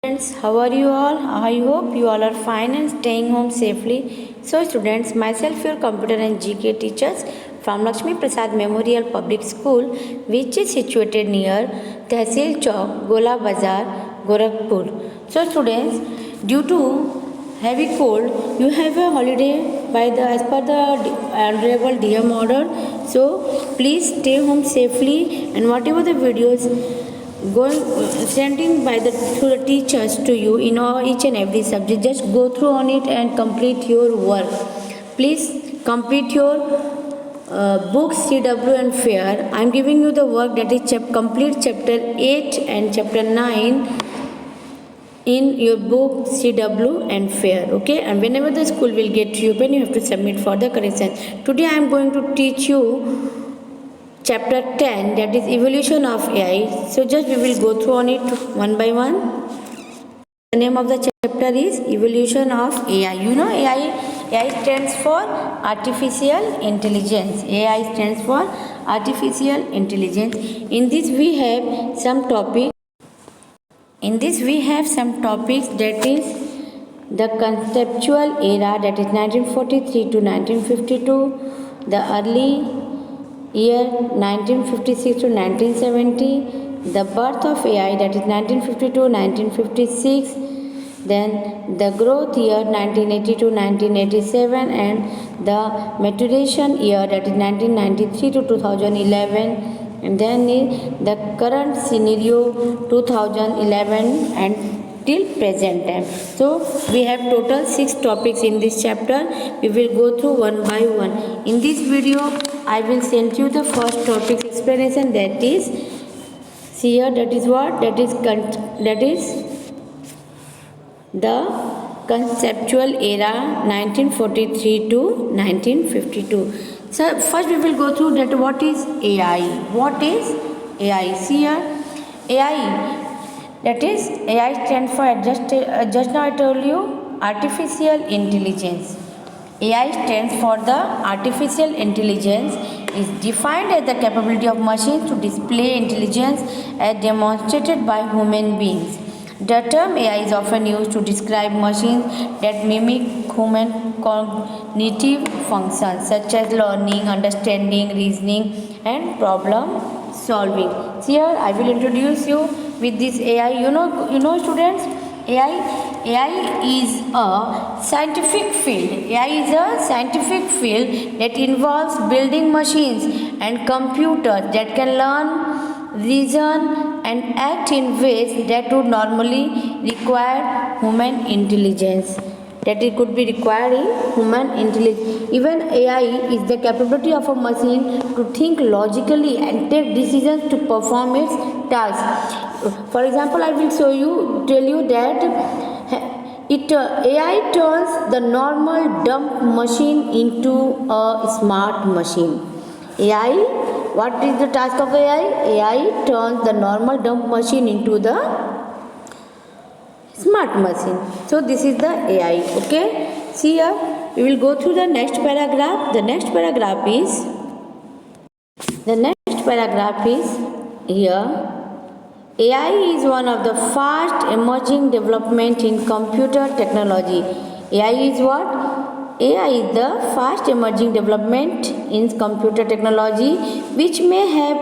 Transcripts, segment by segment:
Friends, how are you all? I hope you all are fine and staying home safely. So, students, myself, your computer and GK teachers from Lakshmi Prasad Memorial Public School, which is situated near Tehsil Chowk, Gola Bazar, Gorakhpur. So, students, due to heavy cold, you have a holiday as per the honorable DM order. So, please stay home safely and whatever the videos going sending by the through the teachers to you in each and every subject, just go through on it and complete your work. Please complete your books CW and fair. I am giving you the work that is complete chapter 8 and chapter 9 in your book CW and fair. Okay, and whenever the school will get you open, you have to submit for the correction. Today I am going to teach you chapter 10, that is evolution of AI. So just we will go through on it one by one. The name of the chapter is evolution of AI. You know AI stands for artificial intelligence. AI stands for artificial intelligence. In this we have some topics. That is the conceptual era, that is 1943 to 1952, the early year 1956 to 1970, the birth of AI, that is 1952 1956, then the growth year 1980 to 1987, and the maturation year, that is 1993 to 2011, and then the current scenario 2011 and till present time. So we have total 6 topics in this chapter. We will go through one by one. In this video I will send you the first topic explanation, that is here, that is what, that is the conceptual era 1943 to 1952. So first we will go through that what is AI. What is AI? See here, AI, that is AI stands for just now I told you artificial intelligence. AI stands for the artificial intelligence, is defined as the capability of machines to display intelligence as demonstrated by human beings. The term AI is often used to describe machines that mimic human cognitive functions such as learning, understanding, reasoning, and problem solving. So here I will introduce you with this AI. You know students, AI is a scientific field. AI is a scientific field that involves building machines and computers that can learn, reason, and act in ways that would normally require human intelligence. That it could be required in human intelligence. Even AI is the capability of a machine to think logically and take decisions to perform its task. For example, I will tell you that AI turns the normal dumb machine into a smart machine. AI, what is the task of AI? AI turns the normal dumb machine into the smart machine. So this is the AI. Okay. See here, we will go through the next paragraph. The next paragraph is here. AI is one of the fast emerging development in computer technology. AI is what? AI is the fast emerging development in computer technology which may have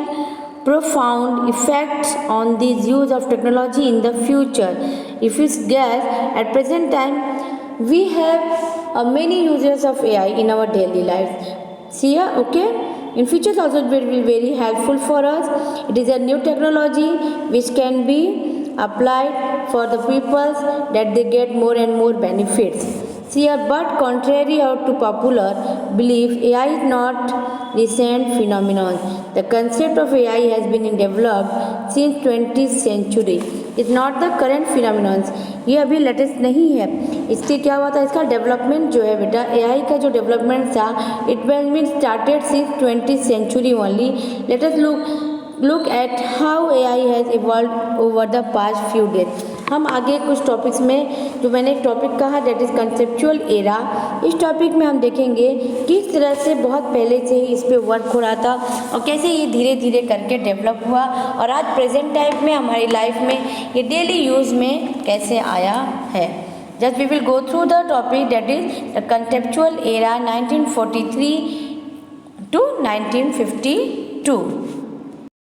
profound effects on the use of technology in the future. If you guess, at present time we have many users of AI in our daily lives. See here, okay? In future also it will be very helpful for us. It is a new technology which can be applied for the people that they get more and more benefits. See here, but contrary to popular belief, AI is not recent phenomenon. The concept of AI has been developed since 20th century. It's not the current phenomenon. ये अभी latest नहीं है. इससे क्या हुआ था, इसका development जो है बेटा, AI का जो डेवलपमेंट था, it has been started since 20th century only. Let us look at how AI has evolved over the past few days. हम आगे कुछ टॉपिक्स में, जो मैंने एक टॉपिक कहा दैट इज़ कंसेप्चुअल एरा, इस टॉपिक में हम देखेंगे किस तरह से बहुत पहले से ही इस पे वर्क हो रहा था और कैसे ये धीरे धीरे करके डेवलप हुआ और आज प्रेजेंट टाइम में हमारी लाइफ में ये डेली यूज़ में कैसे आया है। Just we will go through the topic that is the conceptual era 1943 to 1952.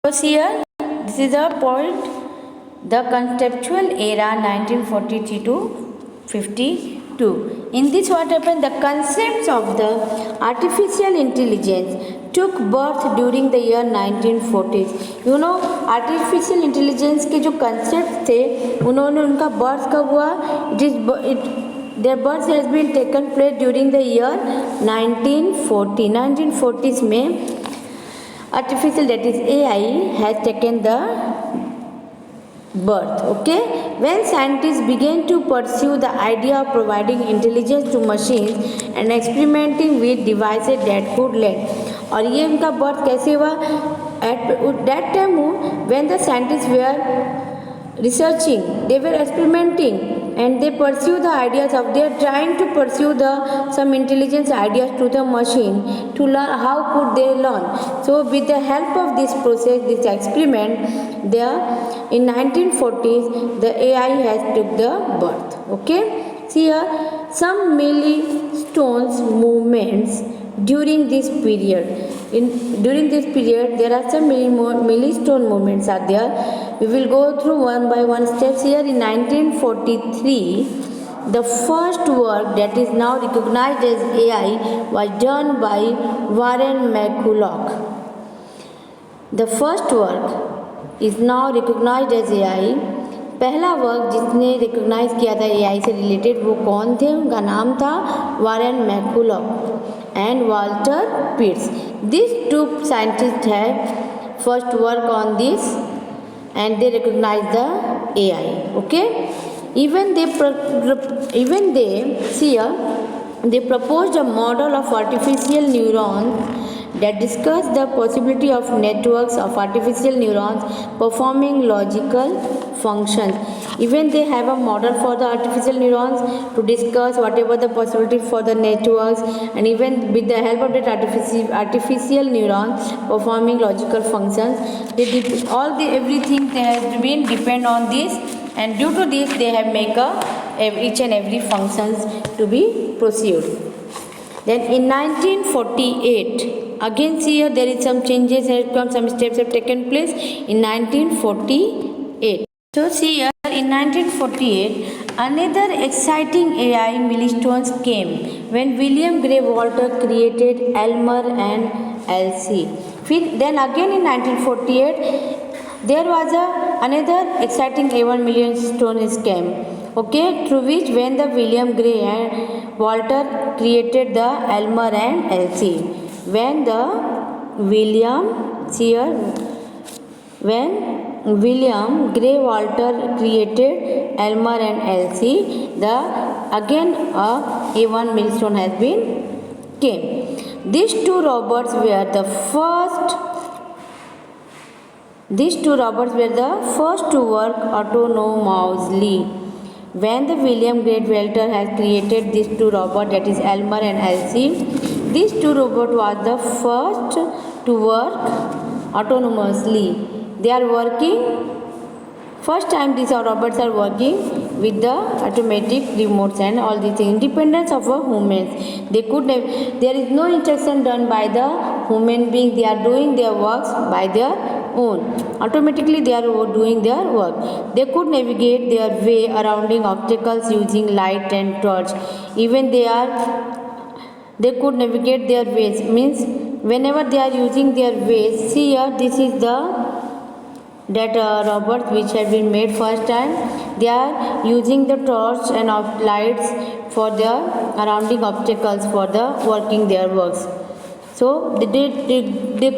So here this is the point, the conceptual era 1943 to 52. In this what happened, the concepts of the artificial intelligence took birth during the year 1940s. You know artificial intelligence के जो concepts थे उन्होंने उनका birth कब हुआ? Their birth has been taken place during the year 1940. 1940s में artificial, that is AI, has taken the birth. Okay, when scientists began to pursue the idea of providing intelligence to machines and experimenting with devices that could learn. और ये उनका birth कैसे हुआ? At that time when the scientists were researching, they were experimenting and they pursue the ideas of, they are trying to pursue some intelligence ideas to the machine to learn how could they learn. So with the help of this process, this experiment, there in 1940s the AI has took the birth. Okay, see here some milestones movements during this period. During this period there are some milestone movements are there. We will go through one by one steps here. In 1943 the first work that is now recognized as AI was done by Warren McCulloch. The first work is now recognized as AI. पहला work जिसने recognise किया था AI से related वो कौन थे? उनका नाम था Warren McCulloch and Walter Pitts. This two scientist had first work on this and they recognize the AI. Okay, even they see here they proposed a model of artificial neurons that discuss the possibility of networks of artificial neurons performing logical functions. Even they have a model for the artificial neurons to discuss whatever the possibility for the networks, and even with the help of that artificial neurons performing logical functions, everything they has been depend on this, and due to this they have make each and every functions to be pursued. Then in 1948, again see here there is some changes, some steps have taken place in 1948. So see here in 1948 another exciting AI milestones came when William Gray Walter created Elmer and LC. Then again in 1948 there was another exciting AI milestone came. Okay, through which when the William Gray and Walter created the Elmer and LC. When the William Gray Walter created Elmer and LC, the again A1 milestone has been came. These two robots were the first to work autonomously. When the William Gray Walter has created these two robots, that is Elmer and LC, these two robots was the first to work autonomously. They are working, first time these robots are working with the automatic remotes and all these things, independence of a humans. They could have, there is no instruction done by the human being, they are doing their works by their own. Automatically they are doing their work. They could navigate their way around obstacles using light and torch. Even they could navigate their ways, means whenever they are using their ways. See here, this is that robot which had been made first time. They are using the torch and lights for their surrounding obstacles for the working their works. So they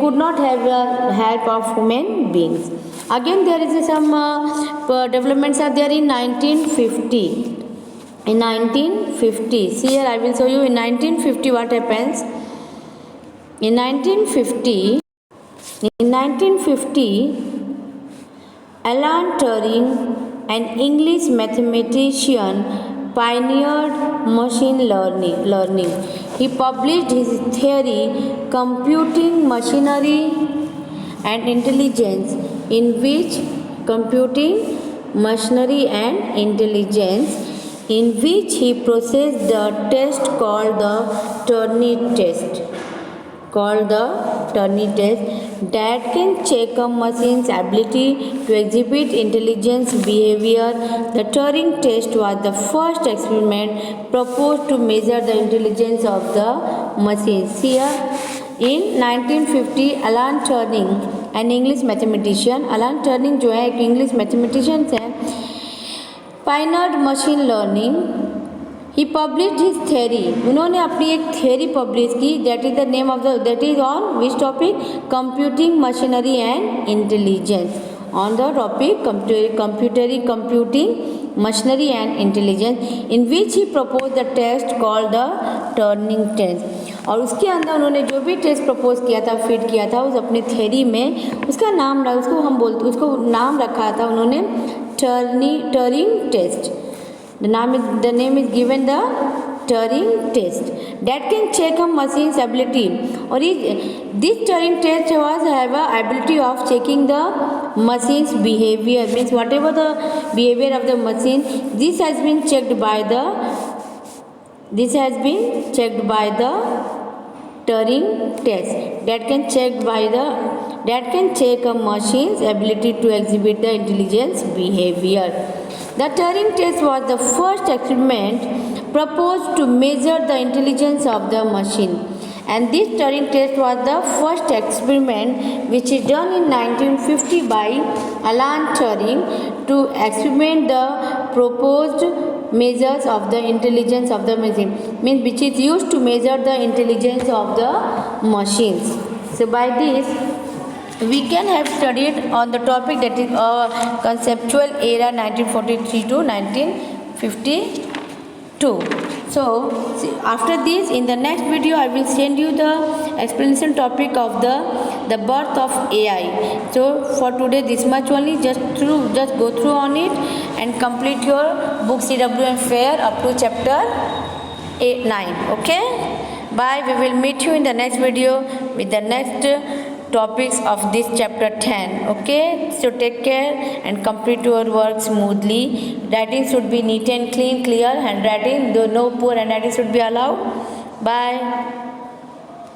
could not have the help of human beings. Again there is some developments are there in 1950. In 1950, see here I will show you in 1950 what happens. In 1950, Alan Turing an English mathematician, pioneered machine learning. He published his theory, Computing Machinery and Intelligence, in which he processed the test called the Turing test. That can check a machine's ability to exhibit intelligence behavior. The Turing test was the first experiment proposed to measure the intelligence of the machine. See here, in 1950 Alan Turing, an English mathematician, Alan Turing जो है एक English mathematician है, pioneered machine learning. He published his theory. उन्होंने अपनी एक theory publish की. That is the name of that is on which topic? Computing machinery and intelligence. On the topic computing machinery and intelligence, in which he proposed the test called the Turing test. और उसके अंदर उन्होंने जो भी test propose किया था, fit किया था उस अपने थ्योरी में, उसका नाम उसको नाम रखा था उन्होंने Turing test. The name is given the Turing test. That can check a machine's ability. Or this Turing test have a ability of checking the machine's behavior. Means whatever the behavior of the machine, this has been checked by the Turing test. That can check a machine's ability to exhibit the intelligence behavior. The Turing test was the first experiment proposed to measure the intelligence of the machine, and this Turing test was the first experiment which is done in 1950 by Alan Turing to experiment the proposed measures of the intelligence of the machine, means which is used to measure the intelligence of the machines. So by this we can have studied on the topic that is conceptual era 1943 to 1952. So after this, in the next video I will send you the explanation topic of the birth of AI. So for today this much only. Just go through on it and complete your book CWM Fair up to chapter 9. Okay, bye. We will meet you in the next video with the next topics of this chapter 10. Okay, so take care and complete your work smoothly. Writing should be neat and clean, clear handwriting, though no poor handwriting should be allowed. Bye.